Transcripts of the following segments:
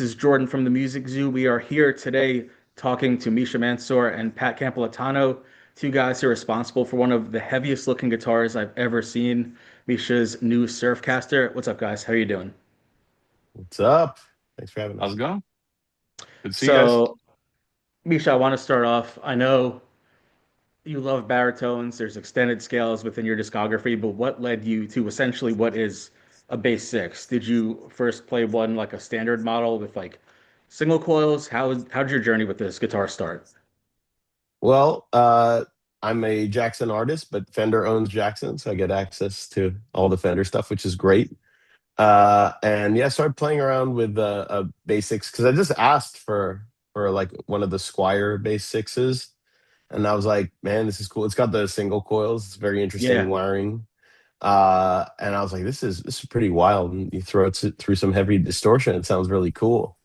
is Jordan from the Music Zoo. We are here today talking to Misha Mansoor and Pat Campolattano, two guys who are responsible for one of the heaviest looking guitars I've ever seen, Misha's new Surfcaster. What's up, guys? How are you doing? What's up? Thanks for having How's us. it going? Good to see you guys. So, Misha, I want to start off. I know you love baritones, there's extended scales within your discography, but what led you to essentially what is a bass six? Did you first play one like a standard model with like single coils? How'd your journey with this guitar start? Well, I'm a Jackson artist, but Fender owns Jackson, so I get access to all the Fender stuff, which is great. And yeah, I started playing around with basics because I just asked for like one of the Squire bass sixes, and I was like, man, this is cool. It's got the single coils. It's very interesting Yeah. wiring. And I was like, this is pretty wild. And you throw it through some heavy distortion, it sounds really cool.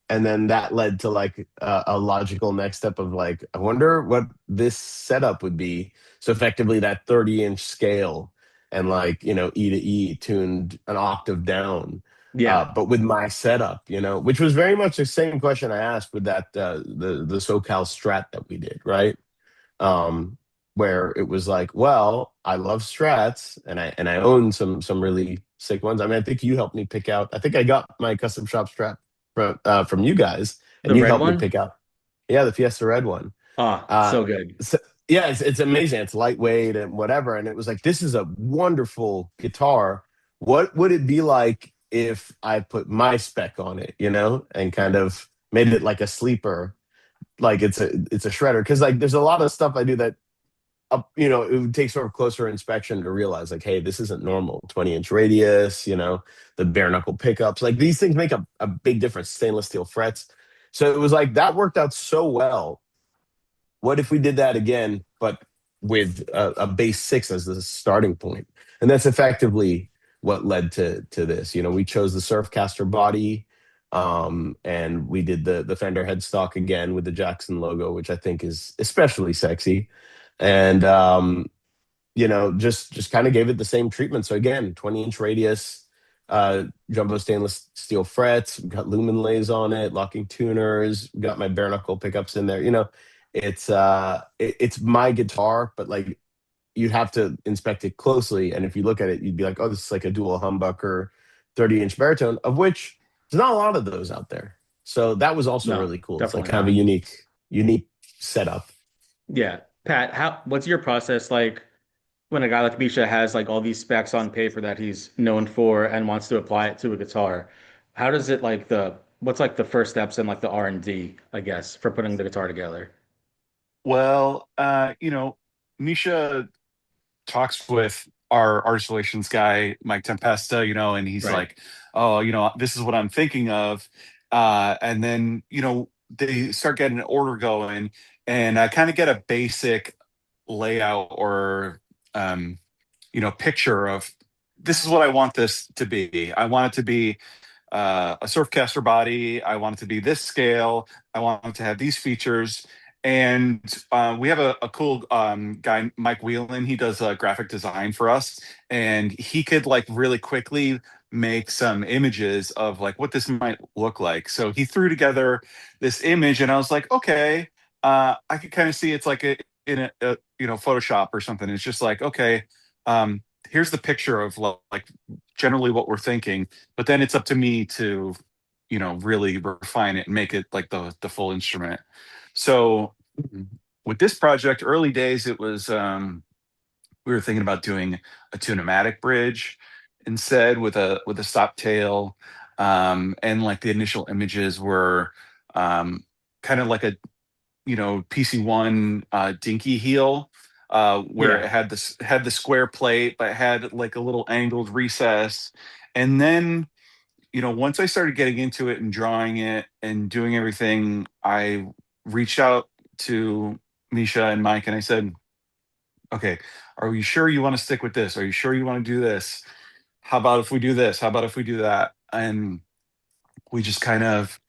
And then that led to like a logical next step of like, I wonder what this setup would be. So effectively that 30-inch scale and like, E to E tuned an octave down. Yeah. But with my setup, which was very much the same question I asked with that the SoCal Strat that we did, right? um, where it was like, well, I love Strats and I own some really sick ones. I mean, I think you helped me pick out. I think I got my custom shop Strat from you guys, The and you red helped me one? pick out. Yeah, the Fiesta Red one. Ah, Uh, so good. so, yeah, it's amazing. It's lightweight and whatever. And it was like, this is a wonderful guitar. What would it be like if I put my spec on it, and kind of made it like a sleeper, like it's a shredder? Because like there's a lot of stuff I do that it would take sort of closer inspection to realize like, hey, this isn't normal. 20-inch radius, the bare knuckle pickups, like these things make a big difference. Stainless steel frets. So it was like that worked out so well. What if we did that again, but with a base six as the starting point? And that's effectively what led to this. We chose the Surfcaster body, and we did the Fender headstock again with the Jackson logo, which I think is especially sexy. And just kind of gave it the same treatment. So again, 20-inch radius, jumbo stainless steel frets, we got lumen lays on it, locking tuners, got my bare knuckle pickups in there. It's my guitar, but like you'd have to inspect it closely. And if you look at it, you'd be like, oh, this is like a dual humbucker 30-inch baritone, of which there's not a lot of those out there. So that was also No, really cool. It's like definitely kind of a not. unique setup. Yeah. Pat, what's your process like when a guy like Misha has like all these specs on paper that he's known for and wants to apply it to a guitar? How does it like what's like the first steps in like the R&D, I guess, for putting the guitar together? Well, Misha talks with our artist relations guy, Mike Tempesta, and he's Right. like, oh, this is what I'm thinking of. And then, they start getting an order going, and I kind of get a basic layout or, picture of this is what I want this to be. I want it to be a Surfcaster body. I want it to be this scale. I want it to have these features. And we have a cool guy, Mike Whelan. He does graphic design for us, and he could like really quickly make some images of like what this might look like. So he threw together this image, and I was like, okay, I could kind of see it's like in Photoshop or something. It's just like, okay, here's the picture of like generally what we're thinking, but then it's up to me to really refine it and make it like the full instrument. So with this project, early days, it was we were thinking about doing a tunematic bridge instead with a stop tail, and like the initial images were kind of like a PC1 dinky heel, where it Yeah. had the square plate, but it had like a little angled recess. And then, once I started getting into it and drawing it and doing everything, I reached out to Misha and Mike and I said, okay, are you sure you want to stick with this? Are you sure you want to do this? How about if we do this? How about if we do that? And we just kind of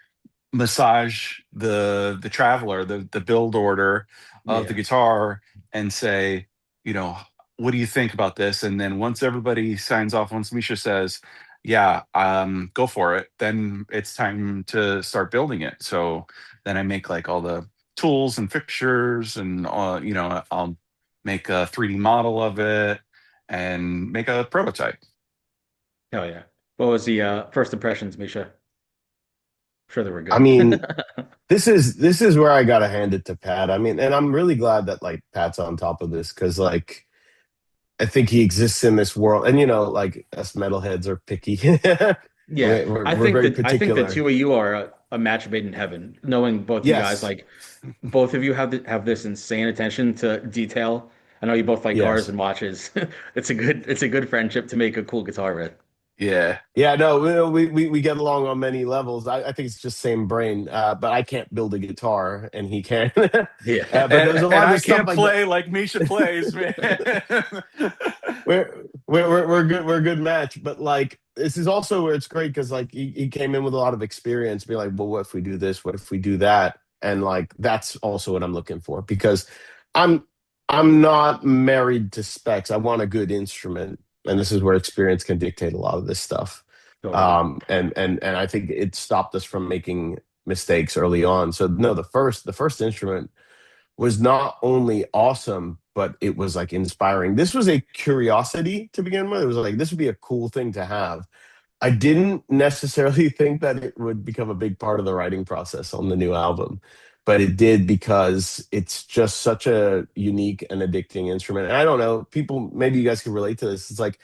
massage the traveler, the build order of the Yeah. guitar, and say, you know, what do you think about this? And then once everybody signs off, once Misha says, yeah, go for it. Then it's time to start building it. So then I make like all the tools and fixtures, and I'll make a 3D model of it and make a prototype. Hell yeah. What was the first impressions, Misha? I'm sure they were I good. mean, this is where I gotta hand it to Pat. I mean, and I'm really glad that like Pat's on top of this because like I think he exists in this world, and like us metalheads are picky. Yeah, We're very I think the particular. two of you are a match made in heaven. Knowing both you guys, Yes, like both of you have this insane attention to detail. I know you both like cars yes. and watches. It's a good friendship to make a cool guitar with. Yeah. Yeah, no, we get along on many levels. I think it's just same brain, but I can't build a guitar, and he can. Yeah. But there's a And lot I of stuff can't like that. play like Misha plays, man. We're good. We're a good match. But like, this is also where it's great because like he came in with a lot of experience. Be like, well, what if we do this? What if we do that? And like, that's also what I'm looking for because I'm I'm not married to specs. I want a good instrument, and this is where experience can dictate a lot of this stuff. Totally. And I think it stopped us from making mistakes early on. So no, the first instrument was not only awesome, but it was like inspiring. This was a curiosity to begin with. It was like this would be a cool thing to have. I didn't necessarily think that it would become a big part of the writing process on the new album, but it did because it's just such a unique and addicting instrument. And I don't know, people, maybe you guys can relate to this. It's like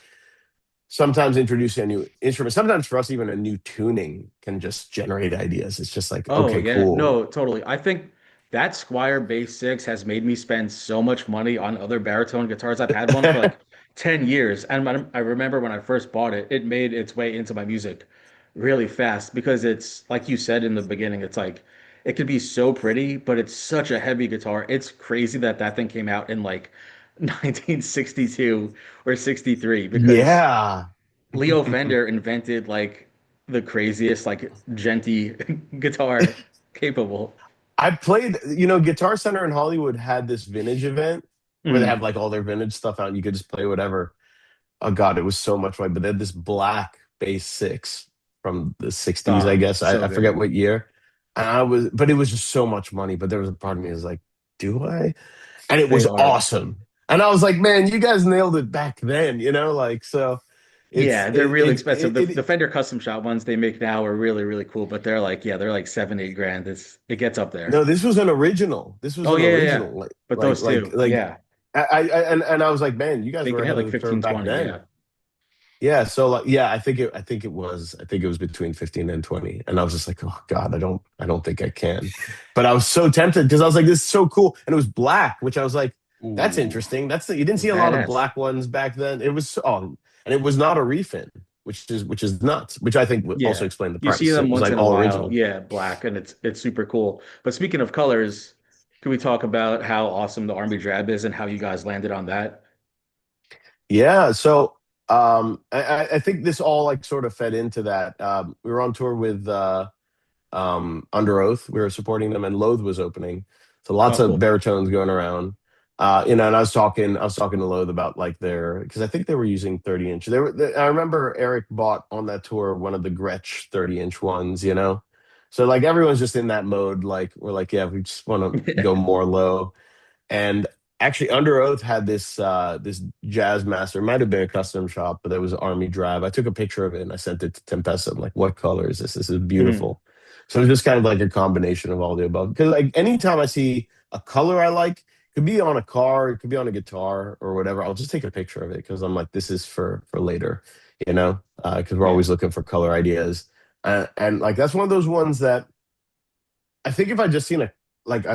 sometimes introducing a new instrument, sometimes for us, even a new tuning can just generate ideas. It's just like, Oh okay, yeah, cool. no, totally. I think that Squire Bass 6 has made me spend so much money on other baritone guitars. I've had one for like 10 years. And I remember when I first bought it, it made its way into my music really fast because it's like you said in the beginning, it's like it could be so pretty, but it's such a heavy guitar. It's crazy that that thing came out in like 1962 or 63 because Yeah. Leo Fender invented like the craziest like genty guitar capable. I played, Guitar Center in Hollywood had this vintage event where they have Mm. like all their vintage stuff out and you could just play whatever. Oh God, it was so much fun. But they had this black bass six from the 60s, I Oh, guess. I, so I forget good. what year. But it was just so much money. But there was a part of me that was like, do I? And it They was are. awesome. And I was like, man, you guys nailed it back then, like so it's Yeah, they're it really it, expensive. it, The it Fender custom shop ones they make now are really, really cool, but they're like, yeah, they're like 7, 8 grand. It gets up there. no, this was an original. This was Oh an yeah, yeah, yeah. original. Like But like those like two, like yeah, and I was like, man, you guys they were can hit ahead of like the curve 15, back 20. then. Yeah. Yeah, so like yeah, I think it was between 15 and 20. And I was just like, oh God, I don't think I can. But I was so tempted because I was like, this is so cool. And it was black, which I was like, that's Ooh. interesting. You didn't see a lot of Badass. black ones back then. It was and it was not a refin, which is nuts, which I think would also Yeah. explain the You see price. them It was once like in a all while. original. Yeah, black, and it's super cool. But speaking of colors, can we talk about how awesome the Army Drab is and how you guys landed on that? Yeah, so I think this all like sort of fed into that. We were on tour with Under Oath. We were supporting them, and Loathe was opening. So Oh, lots of cool. baritones going around. And I was talking to Loathe about like because I think they were using 30-inch. I remember Eric bought on that tour one of the Gretsch 30-inch ones. So like everyone's just in that mode. Like we're like, yeah, we just want to go more low. And actually, Under Oath had this Jazz Master. It might have been a custom shop, but there was Army Drive. I took a picture of it and I sent it to Tempesta. I'm like, what color is this? This is Mhm. beautiful. So it's just kind of like a combination of all the above. Because like anytime I see a color I like, it could be on a car, it could be on a guitar or whatever. I'll just take a picture of it because I'm like, this is for later, because we're Yeah. always looking for color ideas. And like that's one of those ones that I think if I just seen a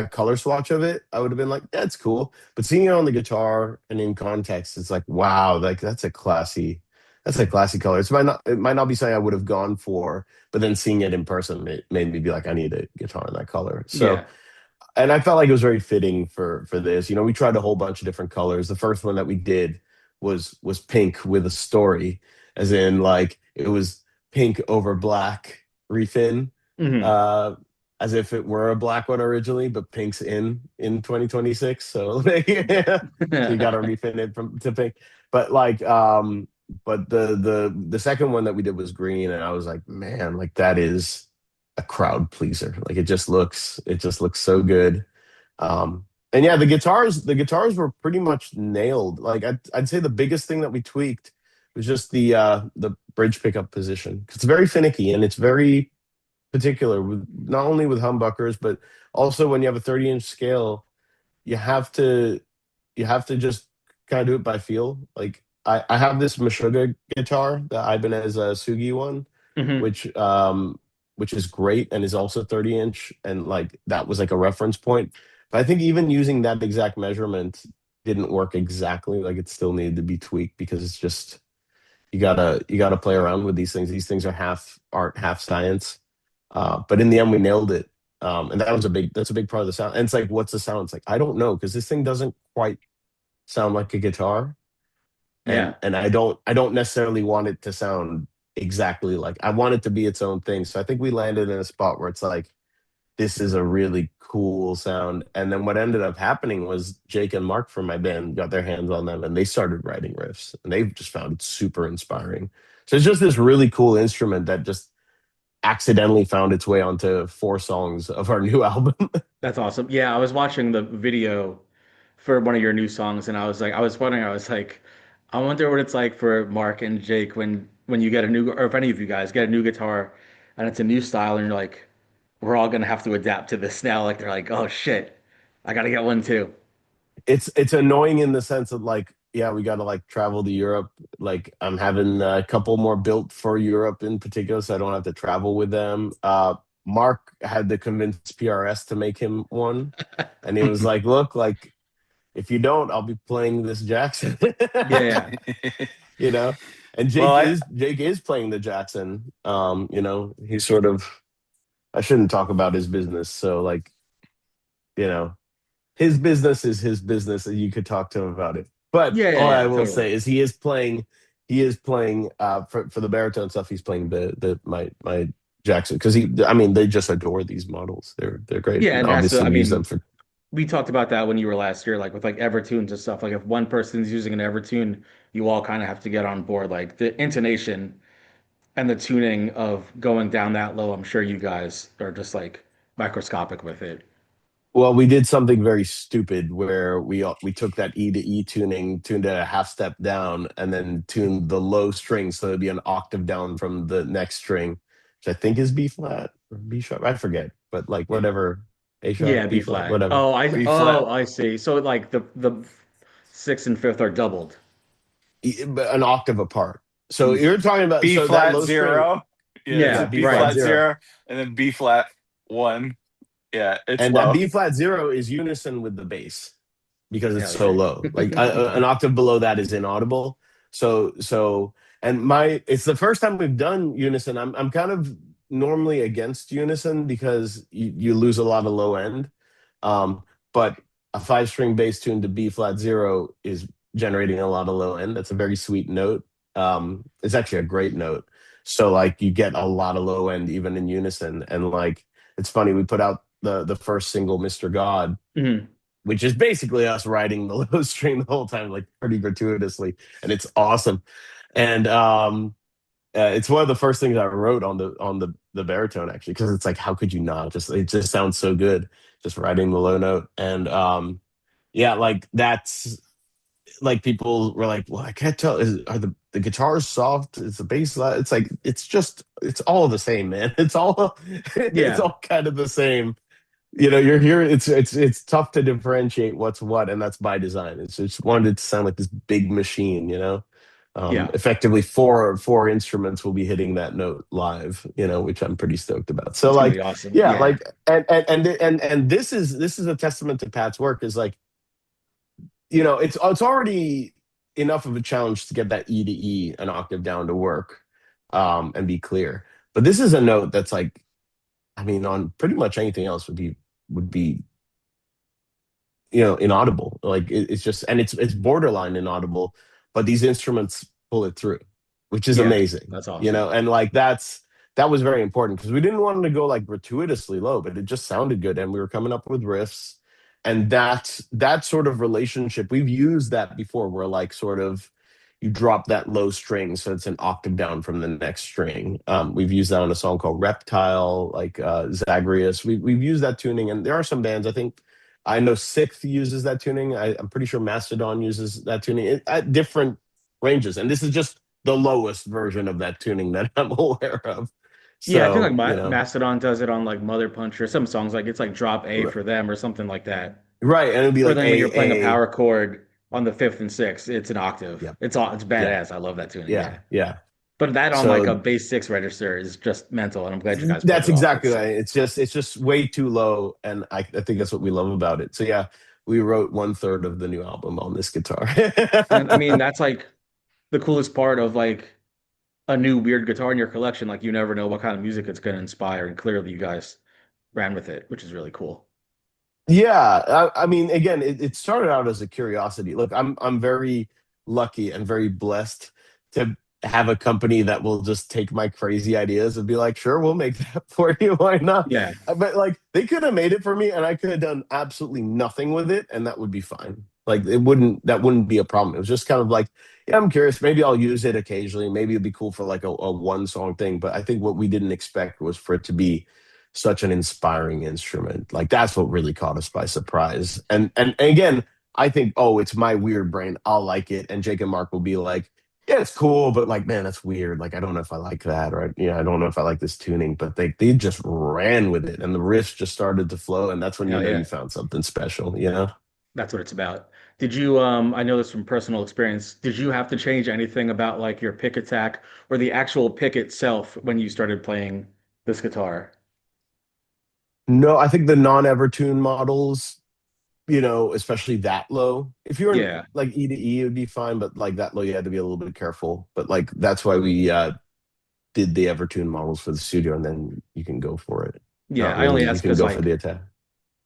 color swatch of it, I would have been like, that's cool. But seeing it on the guitar and in context, it's like, wow, like that's a classy color. It might not be something I would have gone for, but then seeing it in person made me be like, I need a guitar in that color. So, Yeah. and I felt like it was very fitting for this. We tried a whole bunch of different colors. The first one that we did was pink with a story, as in like it was pink over black refin, Hmm. uh, as if it were a black one originally, but pink's in 2026. So like, yeah. So you got to refin it from to pink. But like, but the second one that we did was green, and I was like, man, like that is a crowd pleaser. Like it just looks so good. And yeah, the guitars were pretty much nailed. Like I'd say the biggest thing that we tweaked was just the bridge pickup position. 'Cause it's very finicky and it's very particular with not only with humbuckers, but also when you have a 30-inch scale, you have to you have to just kind of do it by feel. Like I have this Meshuggah guitar, the Ibanez Sugi one, Hmm. which um which is great and is also 30-inch, and like that was like a reference point. But I think even using that exact measurement didn't work exactly. Like it still needed to be tweaked because it's just you gotta play around with these things. These things are half art, half science. But in the end, we nailed it. And that's a big part of the sound. And it's like, what's the sound? It's like, I don't know, because this thing doesn't quite sound like a guitar. And Yeah. I don't necessarily want it to sound exactly like, I want it to be its own thing. So I think we landed in a spot where it's like, this is a really cool sound. And then what ended up happening was Jake and Mark from my band got their hands on them and they started writing riffs and they just found it super inspiring. So it's just this really cool instrument that just accidentally found its way onto 4 songs of our new album. That's awesome. Yeah, I was watching the video for one of your new songs, and I was wondering, I was like, I wonder what it's like for Mark and Jake when you get a new, or if any of you guys get a new guitar, and it's a new style, and you're like, we're all gonna have to adapt to this now. Like they're like, oh shit, I gotta get one too. It's annoying in the sense of like, yeah, we got to like travel to Europe. Like I'm having a couple more built for Europe in particular, so I don't have to travel with them. Mark had to convince PRS to make him one, and he was like, "Look, like if you don't, I'll be playing this Jackson." Yeah, you know, and Well, Jake is playing the Jackson. He's sort of, I shouldn't talk about his business, so like, you know, his business is his business, and you could talk to him about it. But yeah, yeah, all I yeah, will totally. say is he is playing for the baritone stuff. He's playing my Jackson because I mean they just adore these models. They're great, Yeah, and and that's obviously I we use them mean, for. we talked about that when you were last year, like with like Evertunes and stuff. Like if one person's using an Evertune, you all kind of have to get on board. Like the intonation and the tuning of going down that low, I'm sure you guys are just like microscopic with it. Well, we did something very stupid where we took that E to E tuning, tuned it a half step down, and then tuned the low string so it'd be an octave down from the next string, which I think is B flat or B sharp. I forget, but like whatever, A Yeah, sharp, B B flat, flat. whatever. B Oh, flat, I see. So like the sixth and fifth are doubled. But an octave apart. So Mm. you're talking about B so that flat low string, zero. Yeah, it's yeah, a Yeah, B B flat right. flat zero, zero, and then B flat one. Yeah, it's and that low. B flat zero is unison with the bass because it's Hell so yeah. low. Like an octave below that is inaudible. So and my it's the first time we've done unison. I'm kind of normally against unison because you lose a lot of low end. But a 5 string bass tuned to B flat zero is generating a lot of low end. That's a very sweet note. It's actually a great note. So like you get a lot of low end even in unison. And like it's funny, we put out the first single, Mr. God, Mhm. which is basically us riding the low string the whole time, like pretty gratuitously, and it's awesome. And it's one of the first things I wrote on the baritone actually, because it's like, how could you not? Just it just sounds so good, just riding the low note. And yeah, like that's like people were like, well, I can't tell. Are the guitars soft? Is the bass loud? It's like it's all the same, man. It's all it's Yeah. all kind of the same. You're here. It's tough to differentiate what's what, and that's by design. It's just wanted it to sound like this big machine. Yeah. Effectively four instruments will be hitting that note live. Which I'm pretty stoked about. So It's gonna be like, awesome. yeah, Yeah. like, and this is a testament to Pat's work. Is like, it's already enough of a challenge to get that E to E an octave down to work, and be clear. But this is a note that's like, I mean, on pretty much anything else would be inaudible. Like it's just, and it's borderline inaudible, but these instruments pull it through, which is Yeah. amazing. That's awesome. And like that was very important because we didn't want to go like gratuitously low, but it just sounded good, and we were coming up with riffs, and that sort of relationship we've used that before. Where like sort of you drop that low string so it's an octave down from the next string. We've used that on a song called Reptile, like Zagreus. We've used that tuning, and there are some bands, I know Sixth uses that tuning. I'm pretty sure Mastodon uses that tuning at different ranges. And this is just the lowest version of that tuning that I'm aware of. Yeah, I think like So, Mastodon does it on like Mother Punch or some songs like it's like drop A for them or something like that. right. And it'd be Or like then when you're playing a A, power chord on the fifth and sixth, it's an octave. yeah, It's yeah, badass. I love that tuning. yeah, Yeah. yeah. But that on like a So bass six register is just mental, and I'm glad you guys pulled that's it off. exactly That's right. sick. It's just way too low. And I think that's what we love about it. So yeah, we wrote one third of the new album on this guitar. And I mean, that's like the coolest part of like a new weird guitar in your collection. Like you never know what kind of music it's going to inspire, and clearly you guys ran with it, which is really cool. Yeah, I mean, again, it started out as a curiosity. Look, I'm very lucky and very blessed to have a company that will just take my crazy ideas and be like, "Sure, we'll make that for you. Why not?" Yeah, But like, they could have made it for me, and I could have done absolutely nothing with it, and that would be fine. Like, that wouldn't be a problem. It was just kind of like, yeah, I'm curious. Maybe I'll use it occasionally. Maybe it'd be cool for like a one song thing. But I think what we didn't expect was for it to be such an inspiring instrument. Like that's what really caught us by surprise. And again, I think, oh, it's my weird brain. I'll like it. And Jake and Mark will be like, yeah, it's cool, but like, man, that's weird. Like, I don't know if I like that, or I don't know if I like this tuning. But they just ran with it, and the riffs just started to flow, and that's when you hell know you yeah. found something special. That's what it's about. Did you, I know this from personal experience, did you have to change anything about like your pick attack or the actual pick itself when you started playing this guitar? No, I think the non-Evertune models, especially that low. If you were in Yeah. like E to E, it would be fine, but like that low, you had to be a little bit careful. But like that's why we did the Evertune models for the studio, and then you can go for it. Yeah. Not I only really. You asked can because go for like the attack.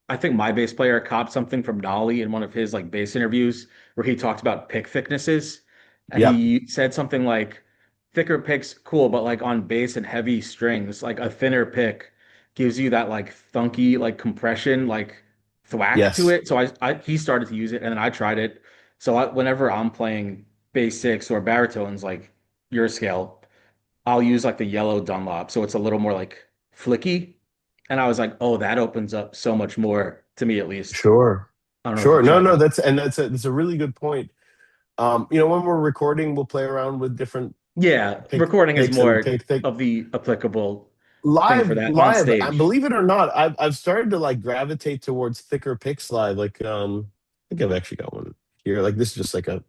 I think my bass player copped something from Nolly in one of his like bass interviews where he talked about pick thicknesses. And Yep. he said something like thicker picks, cool, but like on bass and heavy strings, like a thinner pick gives you that like thunky, like compression, like thwack to Yes. it. So he started to use it and then I tried it. So whenever I'm playing bass six or baritones, like your scale, I'll use like the yellow Dunlop. So it's a little more like flicky. And I was like, oh, that opens up so much more to me at least. Sure. I don't know if Sure. you've No, tried no, that. that's a really good point. When we're recording, we'll play around with different Yeah, pick recording is picks and more pick pick of the applicable thing for live that on live. stage. Believe it or not, I've started to like gravitate towards thicker picks live. Like I think I've actually got one here. Like this is just like a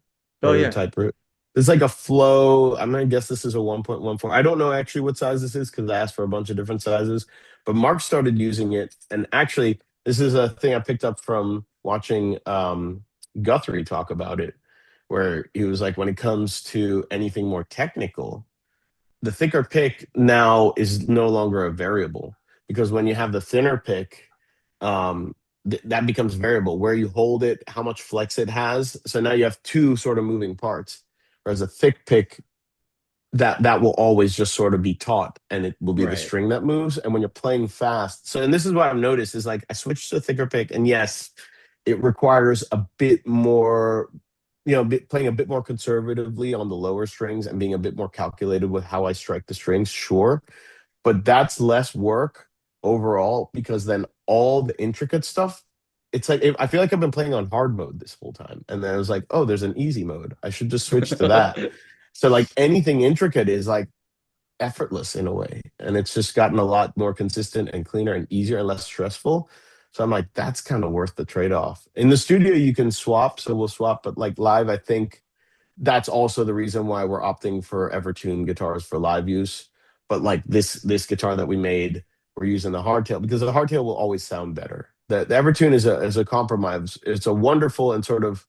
Oh yeah. prototype route. It's like a flow. I'm gonna guess this is a 1.14. I don't know actually what size this is because I asked for a bunch of different sizes. But Mark started using it, and actually, this is a thing I picked up from watching Guthrie talk about it, where he was like, when it comes to anything more technical, the thicker pick now is no longer a variable because when you have the thinner pick, that becomes variable where you hold it, how much flex it has. So now you have two sort of moving parts. Whereas a thick pick, that will always just sort of be taut, and it will be the Right. string that moves. And when you're playing fast, so and this is what I've noticed is like I switched to a thicker pick, and yes, it requires a bit more playing a bit more conservatively on the lower strings and being a bit more calculated with how I strike the strings, sure. But that's less work overall because then all the intricate stuff, it's like I feel like I've been playing on hard mode this whole time. And then I was like, oh, there's an easy mode. I should just switch to that. So like anything intricate is like effortless in a way. And it's just gotten a lot more consistent and cleaner and easier and less stressful. So I'm like, that's kind of worth the trade-off. In the studio, you can swap, so we'll swap, but like live, I think that's also the reason why we're opting for Evertune guitars for live use. But like this guitar that we made, we're using the hardtail because the hardtail will always sound better. The Evertune is a compromise. It's a wonderful and sort of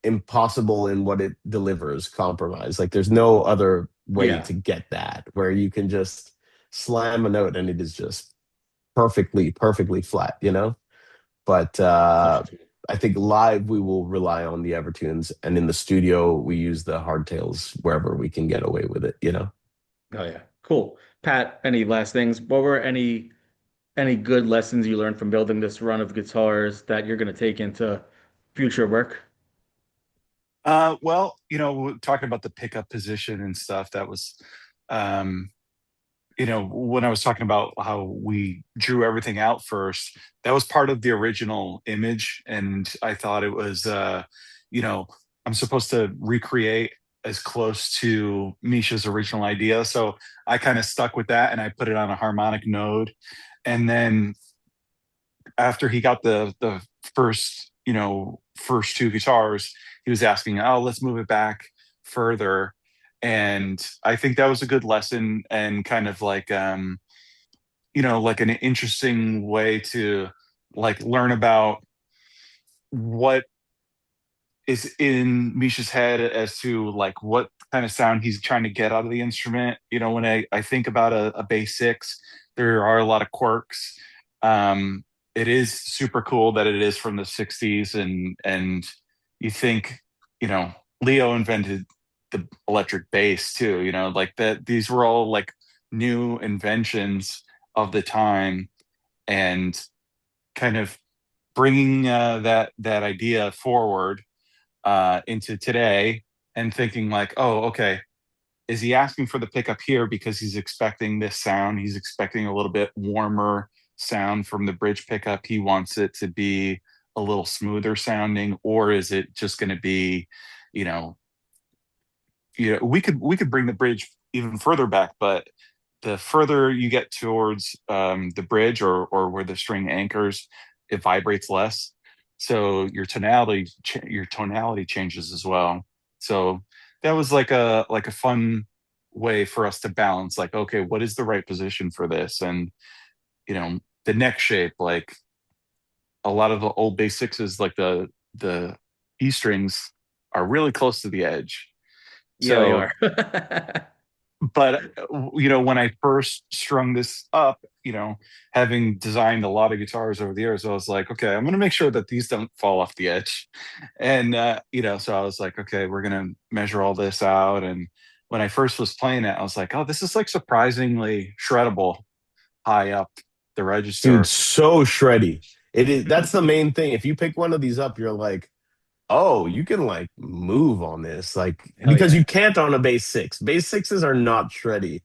impossible in what it delivers compromise. Like there's no other way Yeah. to get that where you can just slam a note and it is just perfectly flat. But I think live we will rely on the Evertunes, and in the studio we use the hardtails wherever we can get away with. Oh yeah. Cool. Pat, any last things? What were any good lessons you learned from building this run of guitars that you're going to take into future work? Well, talking about the pickup position and stuff, that was, um, when I was talking about how we drew everything out first, that was part of the original image. And I thought it was, you know, I'm supposed to recreate as close to Misha's original idea. So I kind of stuck with that and I put it on a harmonic node. And then after he got the first first two guitars, he was asking, oh, let's move it back further. And I think that was a good lesson and kind of like like an interesting way to like learn about what is in Misha's head as to like what kind of sound he's trying to get out of the instrument. When I think about a bass six, there are a lot of quirks. Um, it is super cool that it is from the 60s, and you think, you know, Leo invented the electric bass too, like that these were all like new inventions of the time, and kind of bringing that idea forward into today, and thinking like, oh, okay, is he asking for the pickup here because he's expecting this sound? He's expecting a little bit warmer sound from the bridge pickup. He wants it to be a little smoother sounding, or is it just going to be, you know, we could bring the bridge even further back, but the further you get towards the bridge, or where the string anchors, it vibrates less. So your tonality changes as well. So that was like a fun way for us to balance, like, okay, what is the right position for this? And the neck shape, like a lot of the old bass sixes, like the E strings are really close to the edge. Yeah, they So are. but when I first strung this up, having designed a lot of guitars over the years, I was like, okay, I'm going to make sure that these don't fall off the edge. And so I was like, okay, we're going to measure all this out. And when I first was playing it, I was like, oh, this is like surprisingly shreddable high up the Dude, register. so shreddy. It is. That's the main thing. If you pick one of these up, you're like, oh, you can like move on this, like Hell because yeah. you can't on a bass six. Bass sixes are not shreddy.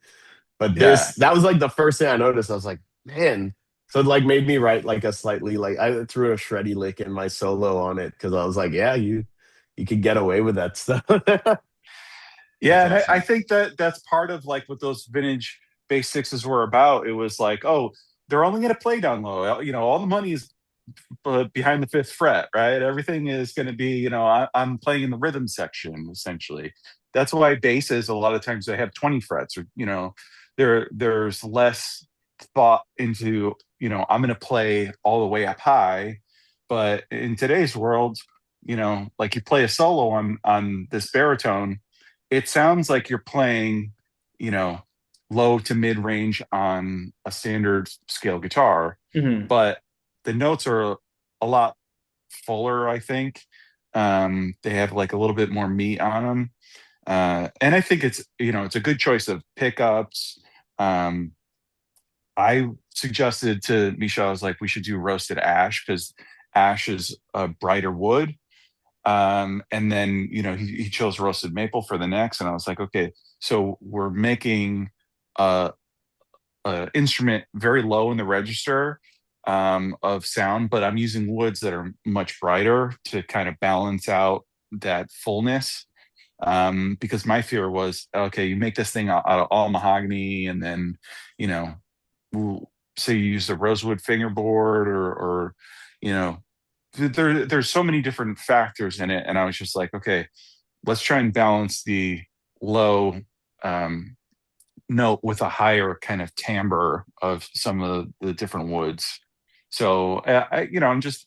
But Yeah. that was like the first thing I noticed. I was like, man. So it like made me write like a slightly, like I threw a shreddy lick in my solo on it because I was like, yeah, you could get away with that stuff. That's Yeah, and I awesome. think that that's part of like what those vintage bass sixes were about. It was like, oh, they're only going to play down low. All the money is behind the fifth fret, right? Everything is going to be, I'm playing in the rhythm section essentially. That's why basses a lot of times they have 20 frets, or there's less thought into, I'm going to play all the way up high. But in today's world, like you play a solo on this baritone, it sounds like you're playing, you know, low to mid range on a standard scale guitar, Hmm. but the notes are a lot fuller, I think. They have like a little bit more meat on them. And I think it's a good choice of pickups. Um, I suggested to Misha, I was like, we should do roasted ash because ash is a brighter wood. And then, he chose roasted maple for the next. And I was like, okay, so we're making a, a instrument very low in the register of sound, but I'm using woods that are much brighter to kind of balance out that fullness. Because my fear was, okay, you make this thing out of all mahogany, and then, you know, say you use the rosewood fingerboard, or you know, there's so many different factors in it, and I was just like, okay, let's try and balance the low um, note with a higher kind of timbre of some of the different woods. So I'm just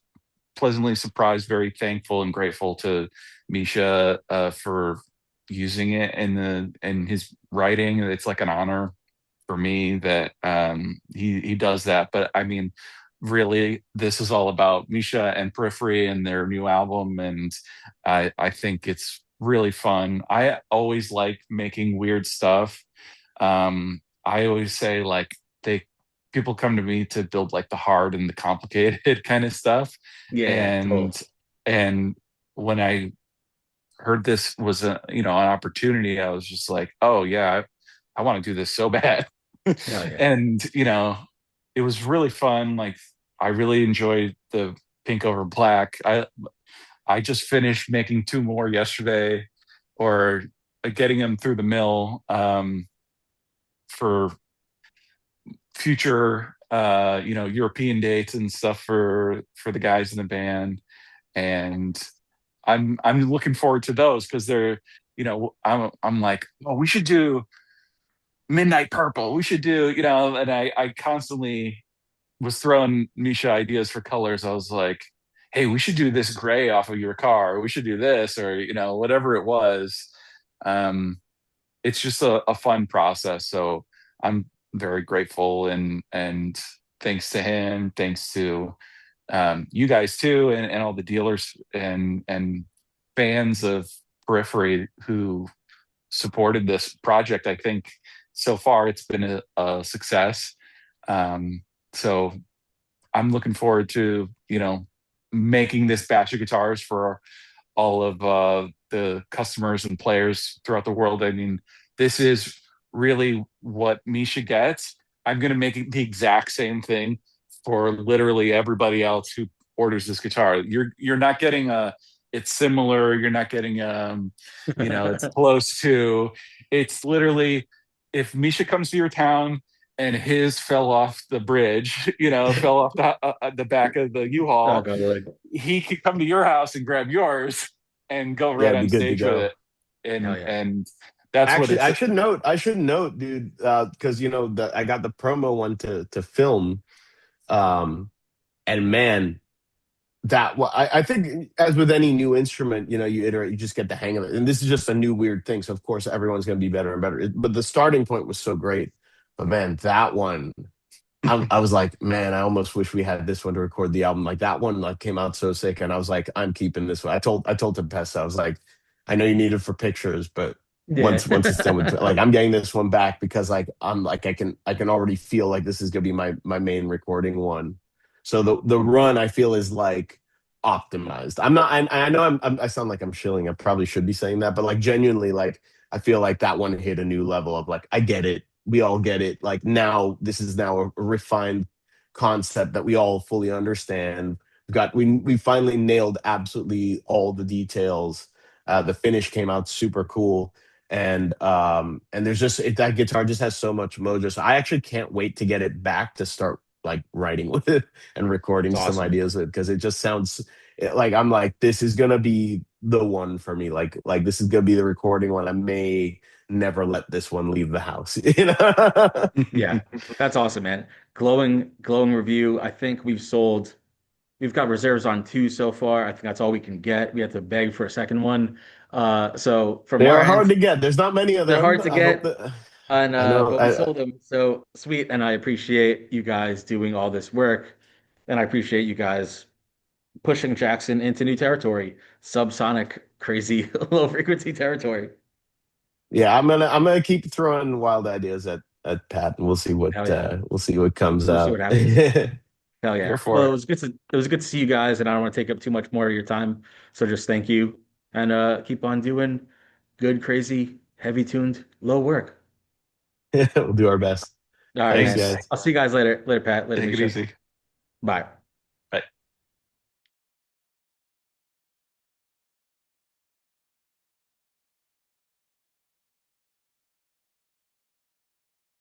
pleasantly surprised, very thankful and grateful to Misha for using it in his writing. It's like an honor for me that he does that. But I mean, really, this is all about Misha and Periphery and their new album, and I think it's really fun. I always like making weird stuff. I always say like they people come to me to build like the hard and the complicated kind of stuff, Yeah, and totally. and when I heard this was a an opportunity, I was just like, oh yeah, I want to do this so bad. Hell yeah. And it was really fun. Like I really enjoyed the pink over black. I just finished making two more yesterday, or getting them through the mill, for future European dates and stuff for the guys in the band. And I'm looking forward to those because they're, I'm like, oh, we should do midnight purple, we should do, and I constantly was throwing Misha ideas for colors. I was like, hey, we should do this gray off of your car, we should do this, or whatever it was. um it's just a fun process. So I'm very grateful, and thanks to him, thanks to you guys too, and all the dealers and fans of Periphery who supported this project. I think so far it's been a success. So I'm looking forward to making this batch of guitars for all of the customers and players throughout the world. I mean, this is really what Misha gets. I'm going to make it the exact same thing for literally everybody else who orders this guitar. You're not getting a it's similar. You're not getting it's close to. It's literally, if Misha comes to your town and his fell off the bridge, fell off the back of the Oh, U-Haul, God, Lord. he could come to your house and grab yours and go Yeah, right it'd be on good to stage with go. it. Hell And yeah. and that's what Actually, it's. I should note, dude, because I got the promo one to film, um, and man, I think, as with any new instrument, you iterate, you just get the hang of it. And this is just a new weird thing, so of course everyone's going to be better and better. But the starting point was so great. But man, that one, I was like, man, I almost wish we had this one to record the album. Like that one, like came out so sick, and I was like, I'm keeping this one. I told Tempesta, I was like, I know you need it for pictures, but Yeah. once it's done with, like, I'm getting this one back because like I'm like I can already feel like this is gonna be my main recording one. So the run, I feel, is like optimized. I'm not. I know I sound like I'm shilling. I probably should be saying that, but like genuinely, like I feel like that one hit a new level of like, I get it. We all get it. Like now, this is now a refined concept that we all fully understand. We finally nailed absolutely all the details. The finish came out super cool, and there's just that guitar just has so much mojo. So I actually can't wait to get it back to start like writing with it and It's recording some awesome. ideas with it, because it just sounds like I'm like, this is gonna be the one for me. Like this is gonna be the recording one. I may never let this one leave the house. Yeah. That's awesome, man. Glowing review. I think we've got reserves on two so far. I think that's all we can get. We have to beg for a second one. So from They our are hard end, to get. There's not many of they're them. hard to I hope get. that And I know. but we sold them. So sweet. And I appreciate you guys doing all this work. And I appreciate you guys pushing Jackson into new territory, subsonic, crazy, low frequency territory. Yeah, I'm gonna keep throwing wild ideas at Pat, and Hell yeah. we'll see what comes We'll see what out. happens. Hell Here yeah. for Well, it. it was good to see you guys, and I don't want to take up too much more of your time. So just thank you, and keep on doing good, crazy, heavy tuned, low work. We'll do our best. All right, Thanks, man. Thanks. guys. I'll see you guys later. Later, Pat. Later, Take it Misha. easy. Bye.